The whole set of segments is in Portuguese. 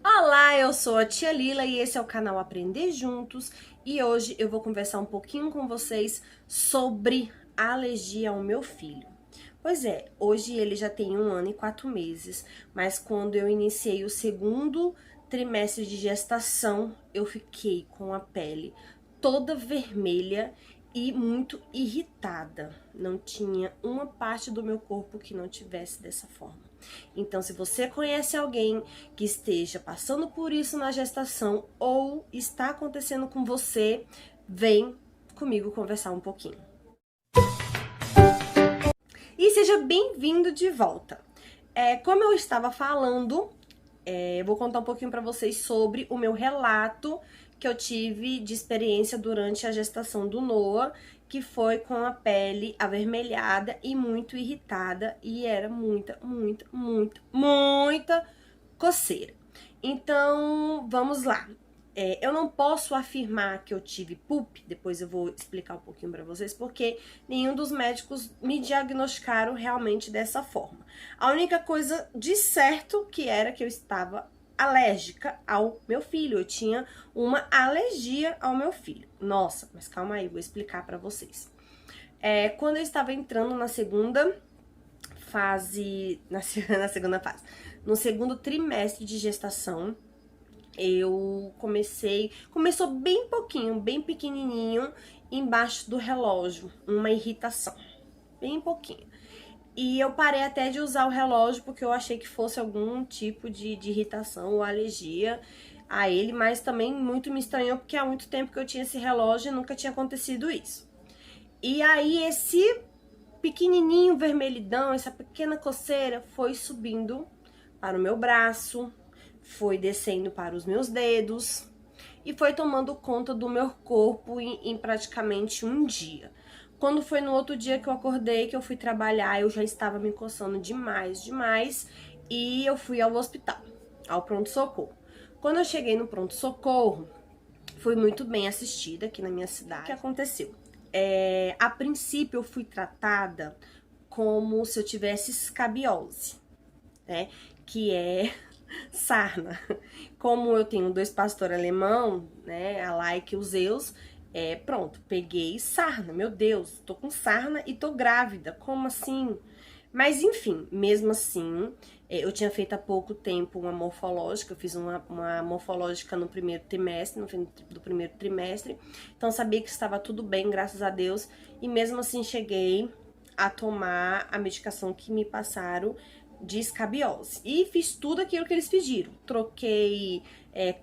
Olá, eu sou a tia Lila e esse é o canal Aprender Juntos e hoje eu vou conversar um pouquinho com vocês sobre a alergia ao meu filho. Pois é, hoje ele já tem 1 ano e 4 meses, mas quando eu iniciei o segundo trimestre de gestação, eu fiquei com a pele toda vermelha e muito irritada. Não tinha uma parte do meu corpo que não tivesse dessa forma. Então, se você conhece alguém que esteja passando por isso na gestação ou está acontecendo com você, vem comigo conversar um pouquinho. E seja bem-vindo de volta. Como eu estava falando, eu vou contar um pouquinho para vocês sobre o meu relato que eu tive de experiência durante a gestação do Noah, que foi com a pele avermelhada e muito irritada, e era muita coceira. Então, vamos lá. Eu não posso afirmar que eu tive PUP, depois eu vou explicar um pouquinho pra vocês, porque nenhum dos médicos me diagnosticaram realmente dessa forma. A única coisa de certo que era que eu estava alérgica ao meu filho, eu tinha uma alergia ao meu filho. Nossa, mas calma aí, vou explicar pra vocês. Quando eu estava entrando na segunda fase, na segunda fase, no segundo trimestre de gestação, eu começou bem pouquinho, bem pequenininho, embaixo do relógio, uma irritação, bem pouquinho. E eu parei até de usar o relógio porque eu achei que fosse algum tipo de irritação ou alergia a ele, mas também muito me estranhou porque há muito tempo que eu tinha esse relógio e nunca tinha acontecido isso. E aí esse pequenininho vermelhidão, essa pequena coceira foi subindo para o meu braço, foi descendo para os meus dedos e foi tomando conta do meu corpo em praticamente um dia. Quando foi no outro dia que eu acordei, que eu fui trabalhar, eu já estava me coçando demais, e eu fui ao hospital, ao pronto-socorro. Quando eu cheguei no pronto-socorro, fui muito bem assistida aqui na minha cidade. O que aconteceu? A princípio eu fui tratada como se eu tivesse escabiose, né? Que é sarna. Como eu tenho 2 pastores alemão, né, a Laika e o Zeus, pronto, peguei sarna. Meu Deus, tô com sarna e tô grávida. Como assim? Mas enfim, mesmo assim, eu tinha feito há pouco tempo uma morfológica, eu fiz uma morfológica no primeiro trimestre, no fim do primeiro trimestre, então sabia que estava tudo bem, graças a Deus, e mesmo assim cheguei a tomar a medicação que me passaram de escabiose. E fiz tudo aquilo que eles pediram. Troquei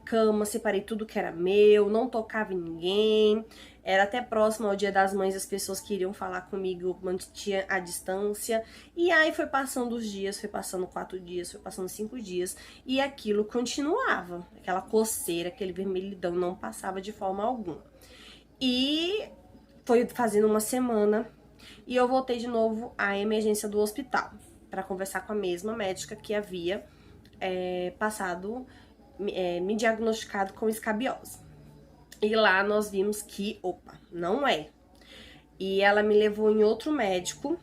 cama, separei tudo que era meu, não tocava em ninguém. Era até próximo ao Dia das Mães, as pessoas queriam falar comigo, mantinha a distância. E aí foi passando os dias, foi passando 4 dias, foi passando 5 dias. E aquilo continuava. Aquela coceira, aquele vermelhidão não passava de forma alguma. E foi fazendo uma semana e eu voltei de novo à emergência do hospital para conversar com a mesma médica que havia me diagnosticado com escabiose. E lá nós vimos que, opa, não é. E ela me levou em outro médico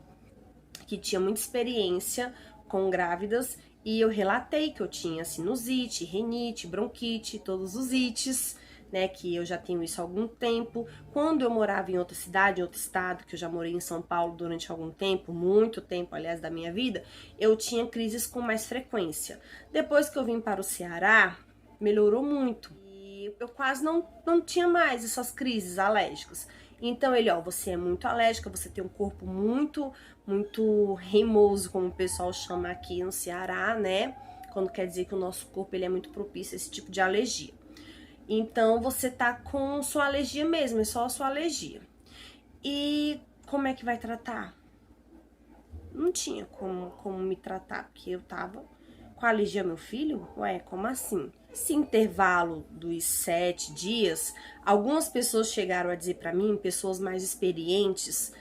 que tinha muita experiência com grávidas e eu relatei que eu tinha sinusite, rinite, bronquite, todos os ites, né, que eu já tenho isso há algum tempo. Quando eu morava em outra cidade, em outro estado, que eu já morei em São Paulo durante algum tempo, muito tempo, aliás, da minha vida, eu tinha crises com mais frequência. Depois que eu vim para o Ceará, melhorou muito. E eu quase não tinha mais essas crises alérgicas. Então ele, ó, você é muito alérgica, você tem um corpo muito reimoso, como o pessoal chama aqui no Ceará, né? Quando quer dizer que o nosso corpo ele é muito propício a esse tipo de alergia. Então, você tá com sua alergia mesmo, é só a sua alergia. E como é que vai tratar? Não tinha como me tratar, porque eu tava com alergia ao meu filho? Ué, como assim? Esse intervalo dos 7 dias, algumas pessoas chegaram a dizer pra mim, pessoas mais experientes,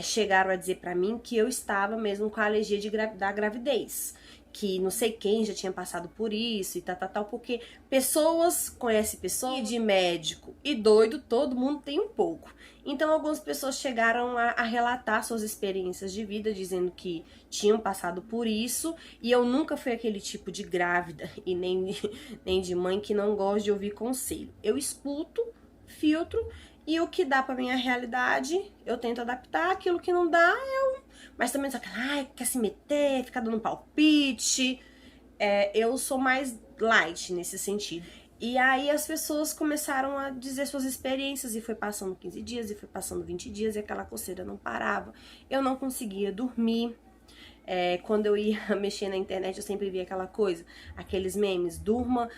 chegaram a dizer pra mim que eu estava mesmo com a alergia da gravidez. que não sei quem já tinha passado por isso e tal, porque pessoas conhecem pessoas, e de médico e doido, todo mundo tem um pouco. Então algumas pessoas chegaram a relatar suas experiências de vida, dizendo que tinham passado por isso, e eu nunca fui aquele tipo de grávida e nem de mãe que não gosta de ouvir conselho. Eu escuto, filtro, e o que dá pra minha realidade, eu tento adaptar, aquilo que não dá, mas também só que, quer se meter, ficar dando palpite. Eu sou mais light nesse sentido. E aí as pessoas começaram a dizer suas experiências, e foi passando 15 dias, e foi passando 20 dias, e aquela coceira não parava. Eu não conseguia dormir. Quando eu ia mexer na internet, eu sempre via aquela coisa, aqueles memes, durma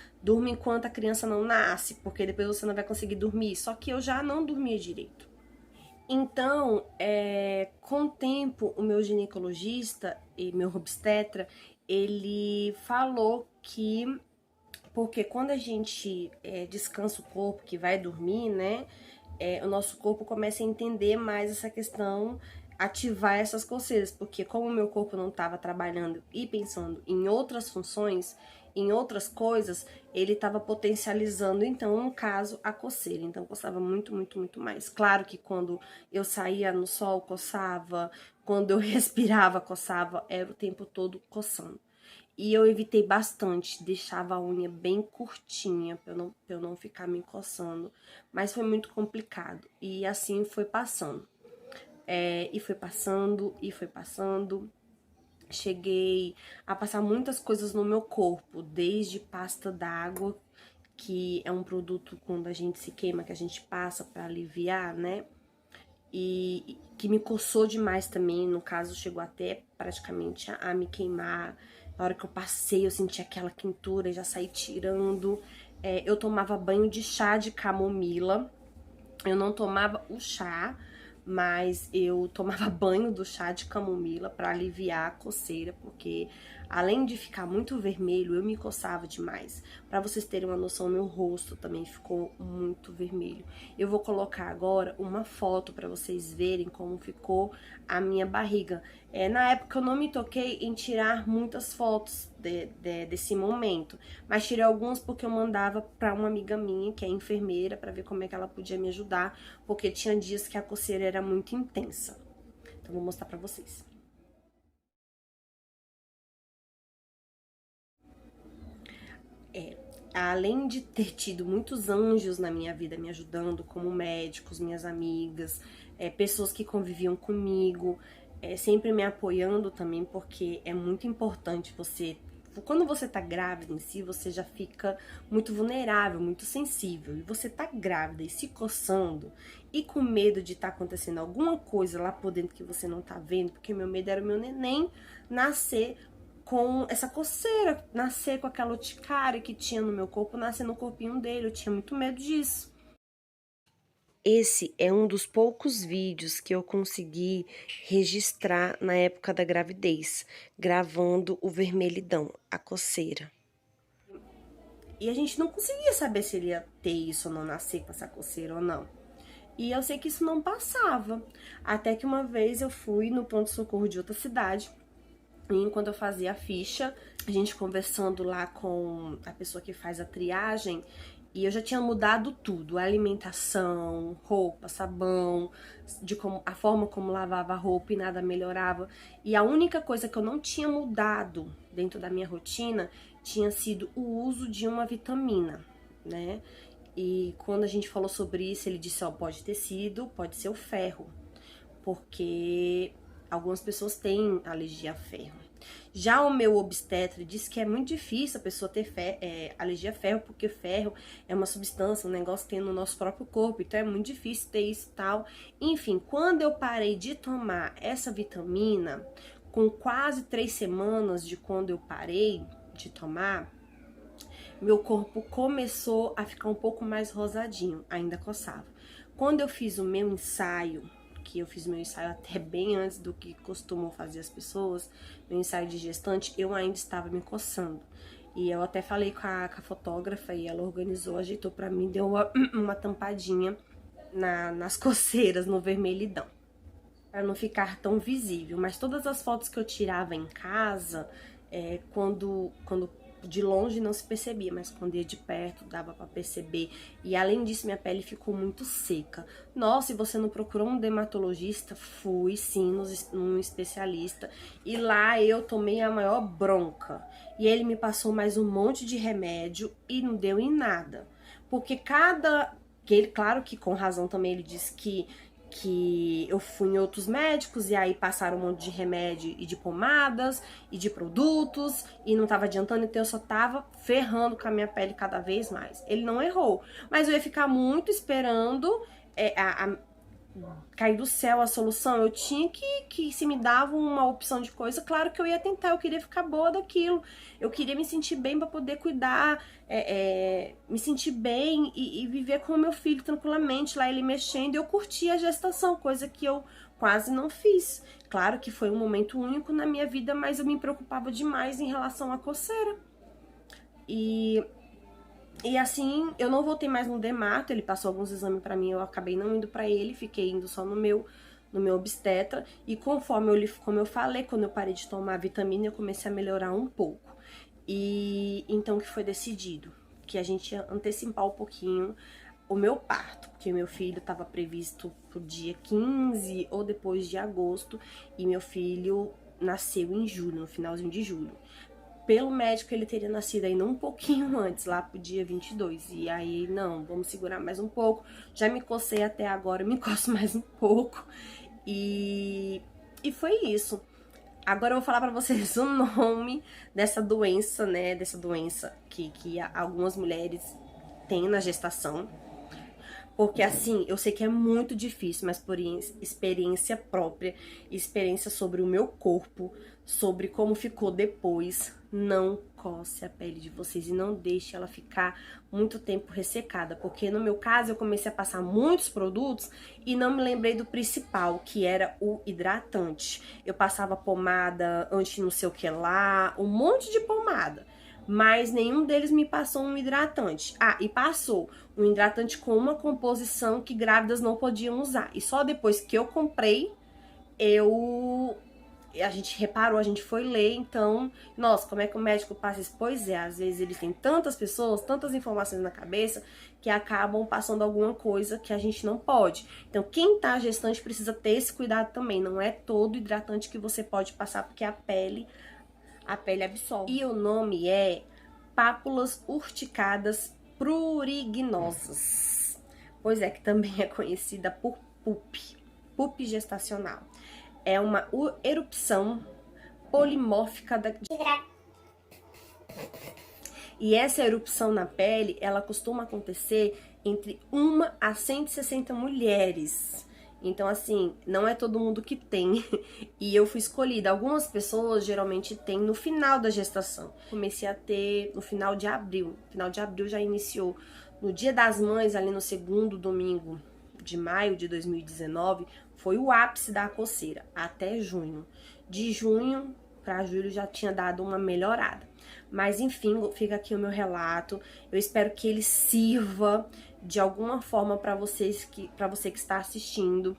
enquanto a criança não nasce, porque depois você não vai conseguir dormir. Só que eu já não dormia direito. Então, com o tempo, o meu ginecologista e meu obstetra, ele falou que, porque quando a gente descansa o corpo, que vai dormir, né, o nosso corpo começa a entender mais essa questão, ativar essas coceiras, porque como o meu corpo não estava trabalhando e pensando em outras funções, em outras coisas, ele estava potencializando, então, no caso, a coceira. Então, coçava muito, muito, muito mais. Claro que quando eu saía no sol, coçava, quando eu respirava, coçava, era o tempo todo coçando. E eu evitei bastante, deixava a unha bem curtinha pra eu não ficar me coçando. Mas foi muito complicado. E assim foi passando. E foi passando, e foi passando. Cheguei a passar muitas coisas no meu corpo, desde pasta d'água, que é um produto quando a gente se queima, que a gente passa pra aliviar, né? E que me coçou demais também, no caso chegou até praticamente a me queimar. Na hora que eu passei, eu senti aquela quentura e já saí tirando. Eu tomava banho de chá de camomila. Eu não tomava o chá, mas eu tomava banho do chá de camomila para aliviar a coceira, porque além de ficar muito vermelho, eu me coçava demais. Para vocês terem uma noção, meu rosto também ficou muito vermelho. Eu vou colocar agora uma foto para vocês verem como ficou a minha barriga. Na época eu não me toquei em tirar muitas fotos desse momento, mas tirei algumas porque eu mandava para uma amiga minha, que é enfermeira, para ver como é que ela podia me ajudar, porque tinha dias que a coceira era muito intensa. Então vou mostrar para vocês. Além de ter tido muitos anjos na minha vida me ajudando, como médicos, minhas amigas, pessoas que conviviam comigo, sempre me apoiando também, porque é muito importante você... Quando você tá grávida em si, você já fica muito vulnerável, muito sensível. E você tá grávida e se coçando e com medo de estar acontecendo alguma coisa lá por dentro que você não tá vendo, porque meu medo era o meu neném nascer com essa coceira, nascer com aquela urticária que tinha no meu corpo, nascer no corpinho dele. Eu tinha muito medo disso. Esse é um dos poucos vídeos que eu consegui registrar na época da gravidez, gravando o vermelhidão, a coceira. E a gente não conseguia saber se ele ia ter isso ou não, nascer com essa coceira ou não. E eu sei que isso não passava. Até que uma vez eu fui no pronto-socorro de outra cidade, e enquanto eu fazia a ficha, a gente conversando lá com a pessoa que faz a triagem, e eu já tinha mudado tudo, a alimentação, roupa, sabão, a forma como lavava a roupa e nada melhorava. E a única coisa que eu não tinha mudado dentro da minha rotina tinha sido o uso de uma vitamina, né? E quando a gente falou sobre isso, ele disse, ó, pode ser o ferro, porque algumas pessoas têm alergia a ferro. Já o meu obstetra disse que é muito difícil a pessoa ter alergia a ferro, porque ferro é uma substância, um negócio que tem no nosso próprio corpo, então é muito difícil ter isso e tal. Enfim, quando eu parei de tomar essa vitamina, com quase 3 semanas de quando eu parei de tomar, meu corpo começou a ficar um pouco mais rosadinho, ainda coçava. Quando eu fiz o meu ensaio, que eu fiz meu ensaio até bem antes do que costumam fazer as pessoas, meu ensaio de gestante, eu ainda estava me coçando. E eu até falei com a fotógrafa e ela organizou, ajeitou pra mim, deu uma tampadinha nas coceiras, no vermelhidão, para não ficar tão visível. Mas todas as fotos que eu tirava em casa, quando de longe não se percebia, mas quando ia de perto dava pra perceber. E além disso, minha pele ficou muito seca. Nossa, e você não procurou um dermatologista? Fui sim, num especialista. E lá eu tomei a maior bronca. E ele me passou mais um monte de remédio e não deu em nada. Porque claro que com razão também ele disse que eu fui em outros médicos e aí passaram um monte de remédio e de pomadas e de produtos e não tava adiantando, então eu só tava ferrando com a minha pele cada vez mais. Ele não errou, mas eu ia ficar muito esperando cair do céu a solução. Eu tinha que se me dava uma opção de coisa, claro que eu ia tentar, eu queria ficar boa daquilo, eu queria me sentir bem pra poder cuidar, me sentir bem e viver com o meu filho tranquilamente, lá ele mexendo, e eu curti a gestação, coisa que eu quase não fiz. Claro que foi um momento único na minha vida, mas eu me preocupava demais em relação à coceira. E assim, eu não voltei mais no dermato, ele passou alguns exames pra mim, eu acabei não indo pra ele, fiquei indo só no meu obstetra. E conforme como eu falei, quando eu parei de tomar vitamina, eu comecei a melhorar um pouco. E então que foi decidido que a gente ia antecipar um pouquinho o meu parto, porque meu filho estava previsto pro dia 15 ou depois de agosto, e meu filho nasceu em julho, no finalzinho de julho. Pelo médico, ele teria nascido ainda um pouquinho antes, lá pro dia 22. E aí, não, vamos segurar mais um pouco. Já me cocei até agora, me coço mais um pouco. E foi isso. Agora eu vou falar pra vocês o nome dessa doença, né? Dessa doença que algumas mulheres têm na gestação. Porque assim, eu sei que é muito difícil, mas por experiência própria, experiência sobre o meu corpo, sobre como ficou depois, não coce a pele de vocês e não deixe ela ficar muito tempo ressecada. Porque no meu caso eu comecei a passar muitos produtos e não me lembrei do principal, que era o hidratante. Eu passava pomada anti não sei o que lá, um monte de pomada, mas nenhum deles me passou um hidratante. Ah, e passou um hidratante com uma composição que grávidas não podiam usar. E só depois que eu comprei, a gente reparou, a gente foi ler, então, nossa, como é que o médico passa isso? Pois é, às vezes eles têm tantas pessoas, tantas informações na cabeça, que acabam passando alguma coisa que a gente não pode. Então, quem tá gestante precisa ter esse cuidado também. Não é todo hidratante que você pode passar, porque a pele absorve. E o nome é pápulas urticadas prurignosas. Pois é, que também é conhecida por PUP gestacional. É uma erupção polimórfica E essa erupção na pele, ela costuma acontecer entre 1 a 160 mulheres. Então, assim, não é todo mundo que tem. E eu fui escolhida. Algumas pessoas geralmente têm no final da gestação. Comecei a ter no final de abril. Final de abril já iniciou. No Dia das Mães, ali no segundo domingo de maio de 2019, foi o ápice da coceira, até junho. De junho para julho já tinha dado uma melhorada. Mas enfim, fica aqui o meu relato. Eu espero que ele sirva de alguma forma para você que está assistindo.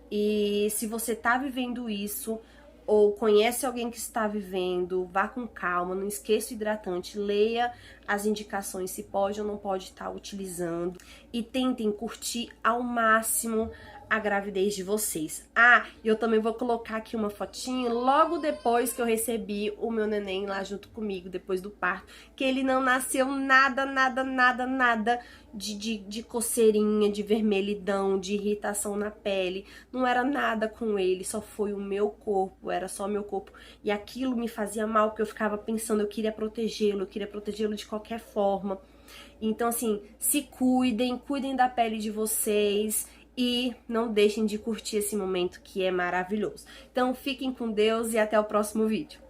E se você tá vivendo isso ou conhece alguém que está vivendo, vá com calma, não esqueça o hidratante, leia as indicações se pode ou não pode estar utilizando e tentem curtir ao máximo a gravidez de vocês. Ah, e eu também vou colocar aqui uma fotinho logo depois que eu recebi o meu neném lá junto comigo, depois do parto, que ele não nasceu nada de coceirinha, de vermelhidão, de irritação na pele. Não era nada com ele, só foi o meu corpo, era só meu corpo. E aquilo me fazia mal, porque eu ficava pensando, eu queria protegê-lo de qualquer forma. Então, assim, se cuidem da pele de vocês. E não deixem de curtir esse momento que é maravilhoso. Então, fiquem com Deus e até o próximo vídeo.